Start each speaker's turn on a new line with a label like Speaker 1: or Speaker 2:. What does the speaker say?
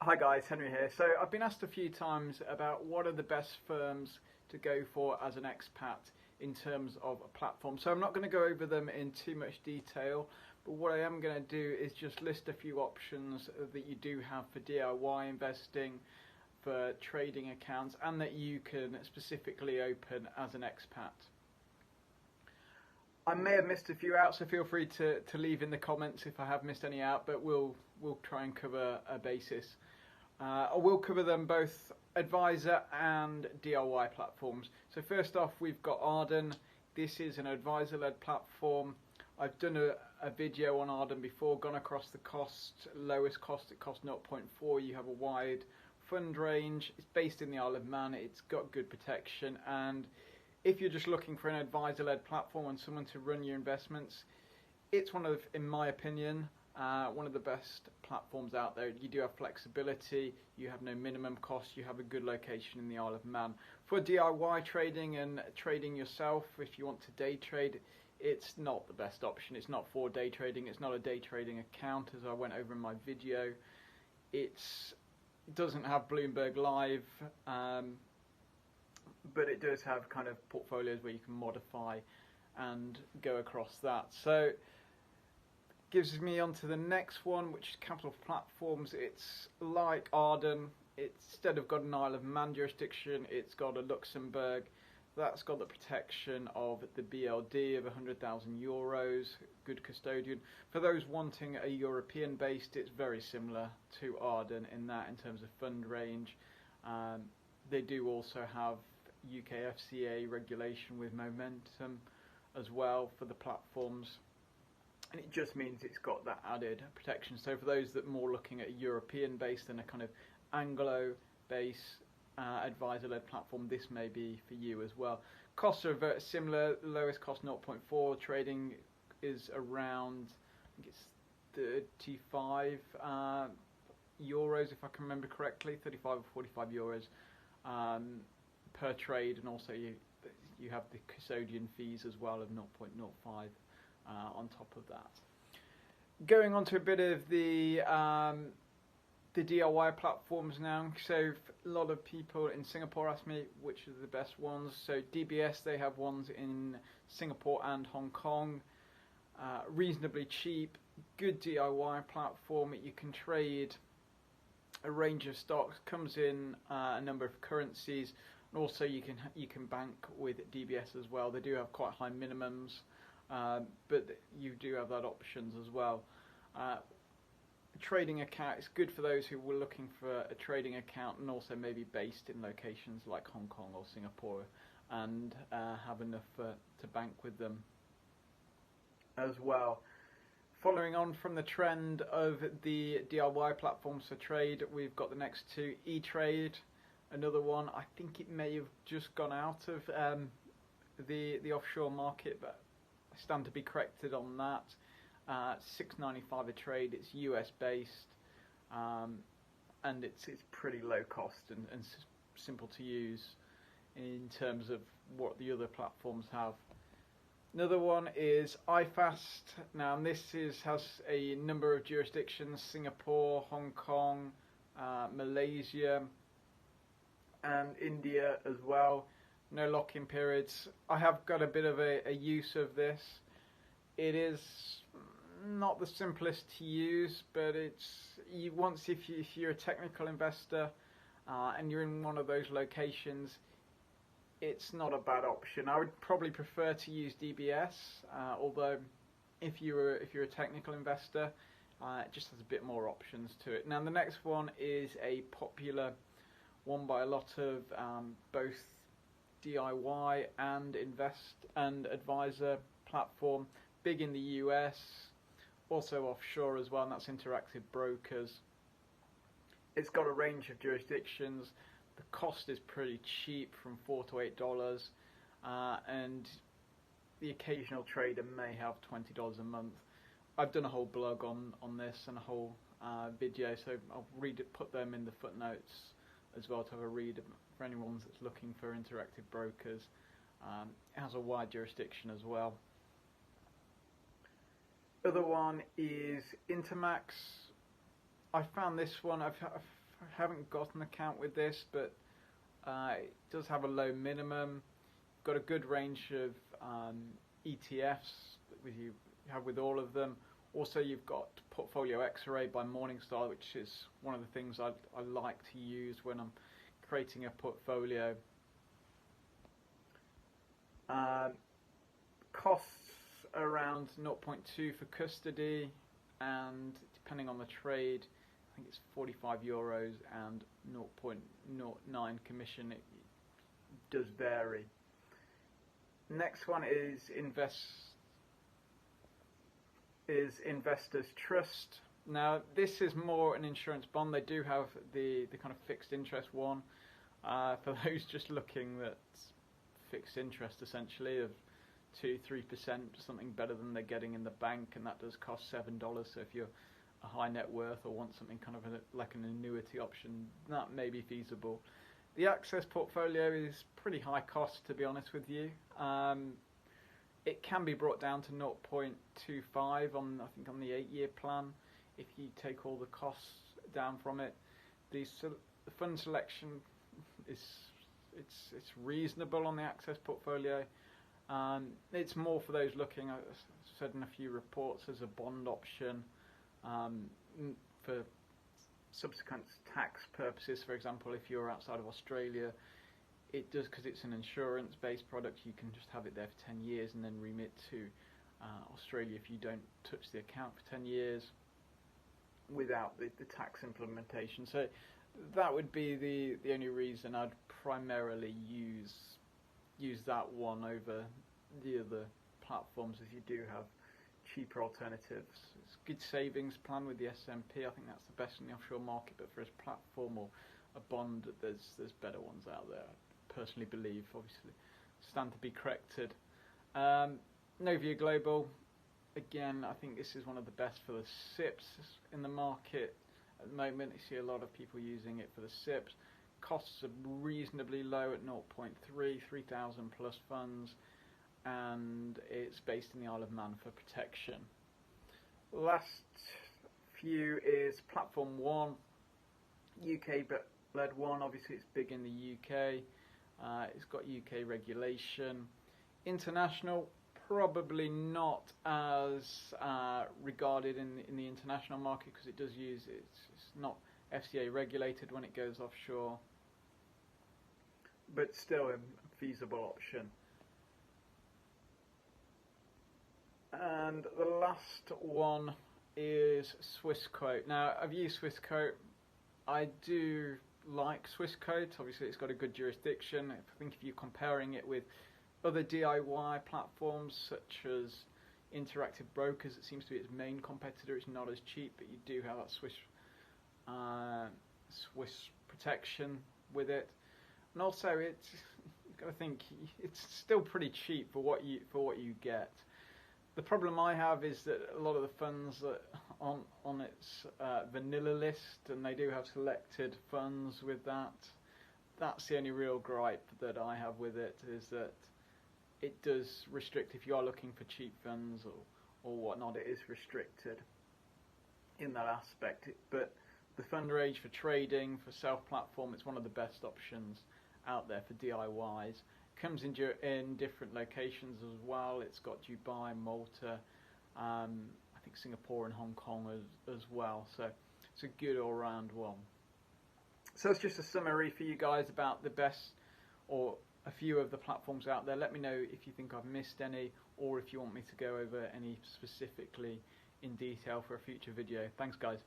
Speaker 1: Hi guys, Henry here. So I've been asked a few times about what are the best firms to go for as an expat in terms of a platform. So I'm not going to go over them in too much detail, but what I am going to do is just list a few options that you do have for DIY investing, for trading accounts, and that you can specifically open as an expat. I may have missed a few out, so feel free to leave in the comments if I have missed any out, but we'll try and cover a basis. I will cover them both advisor and DIY platforms. So first off, we've got Arden. This is an advisor-led platform. I've done a video on Arden before, gone across the cost. Lowest cost, it costs 0.4. You have a wide fund range. It's based in the Isle of Man. It's got good protection, and if you're just looking for an advisor-led platform and someone to run your investments, it's one of, in my opinion, one of the best platforms out there. You do have flexibility, you have no minimum cost, you have a good location in the Isle of Man. For DIY trading and trading yourself, if you want to day trade, it's not the best option. It's not for day trading, it's not a day trading account, as I went over in my video. It doesn't have Bloomberg Live, but it does have kind of portfolios where you can modify and go across that. So gives me on to the next one, which is capital platforms. It's like Arden. It's, instead of got an Isle of Man jurisdiction, it's got a Luxembourg. That's got the protection of the BLD of 100,000 euros, good custodian. For those wanting a European based, it's very similar to Arden in that, in terms of fund range. They do also have UK FCA regulation with momentum as well for the platforms, and it just means it's got that added protection. So for those that are more looking at a European based and a kind of Anglo based advisor-led platform, this may be for you as well. Costs are very similar. Lowest cost 0.4. Trading is around, I think it's 35 euros if I can remember correctly, 35 or 45 euros per trade, and also you have the custodian fees as well of 0.05 on top of that. Going on to a bit of the DIY platforms now. So a lot of people in Singapore ask me which are the best ones. So DBS, they have ones in Singapore and Hong Kong, reasonably cheap, good DIY platform. You can trade a range of stocks, comes in a number of currencies, and also you can bank with DBS as well. They do have quite high minimums, but you do have that options as well. A trading account is good for those who were looking for a trading account and also maybe based in locations like Hong Kong or Singapore, and have enough to bank with them as well. Following on from the trend of the DIY platforms for trade, we've got the next two. ETrade, another one. I think it may have just gone out of the offshore market, but I stand to be corrected on that. $6.95 a trade. It's US based, and it's pretty low cost and simple to use in terms of what the other platforms have. Another one is iFast. Now this has a number of jurisdictions: Singapore, Hong Kong, Malaysia, and India as well. No lock-in periods. I have got a bit of a use of this. It is not the simplest to use, but it's if you're a technical investor and you're in one of those locations, it's not a bad option. I would probably prefer to use DBS, although if you're a technical investor, it just has a bit more options to it. Now the next one is a popular one by a lot of both DIY and invest and advisor platform, big in the US, also offshore as well, and that's Interactive Brokers. It's got a range of jurisdictions. The cost is pretty cheap, from $4 to $8, and the occasional trader may have $20 a month. I've done a whole blog on this and a whole video, so I'll put them in the footnotes as well to have a read for anyone that's looking for Interactive Brokers. It has a wide jurisdiction as well. Other one is Intermax. I found this one. I've haven't got an account with this, but it does have a low minimum. Got a good range of ETFs with you have with all of them. Also, you've got Portfolio Xray by Morningstar, which is one of the things I like to use when I'm creating a portfolio. Costs around 0.2 for custody, and depending on the trade, I think it's €45 and 0.09 commission. It does vary. Next one is Investis Trust. Now this is more an insurance bond. They do have the kind of fixed interest one. For those just looking at fixed interest essentially of 2-3%, something better than they're getting in the bank, and that does cost $7. So if you're a high net worth or want something kind of like an annuity option, that may be feasible. The Access portfolio is pretty high cost, to be honest with you. It can be brought down to 0.25 on, I think, on the 8-year plan if you take all the costs down from it. The fund selection is it's reasonable on the Access portfolio. It's more for those looking, I've said in a few reports, as a bond option for subsequent tax purposes. For example, if you're outside of Australia, it does, because it's an insurance-based product, you can just have it there for 10 years and then remit to Australia if you don't touch the account for 10 years without the tax implementation. So that would be the only reason I'd primarily use that one over the other platforms if you do have cheaper alternatives. It's a good savings plan with the S&P. I think that's the best in the offshore market, but for a platform or a bond, there's better ones out there. I personally believe, obviously, stand to be corrected. Novia Global, again, I think this is one of the best for the SIPs in the market at the moment. You see a lot of people using it for the SIPs. Costs are reasonably low at 0.3, 3,000 plus funds, and it's based in the Isle of Man for protection. Last few is Platform One, UK-led one. Obviously, it's big in the UK. It's got UK regulation. International, probably not as regarded in the international market, because it does use it's not FCA regulated when it goes offshore, but still a feasible option. And the last one is Swissquote. Now, I've used Swissquote. I do like Swissquote. Obviously, it's got a good jurisdiction. I think if you're comparing it with other DIY platforms such as Interactive Brokers, it seems to be its main competitor. It's not as cheap, but you do have that Swiss protection with it, and also you've got to think it's still pretty cheap for what you get. The problem I have is that a lot of the funds that on its vanilla list, and they do have selected funds with that. That's the only real gripe that I have with it, is that it does restrict if you are looking for cheap funds or whatnot. It is restricted in that aspect, but the fund range for trading, for self-platform, it's one of the best options out there for DIYs. It comes in different locations as well. It's got Dubai, Malta, I think Singapore and Hong Kong as well. So it's a good all-round one. So it's just a summary for you guys about the best or a few of the platforms out there. Let me know if you think I've missed any, or if you want me to go over any specifically in detail for a future video. Thanks, guys.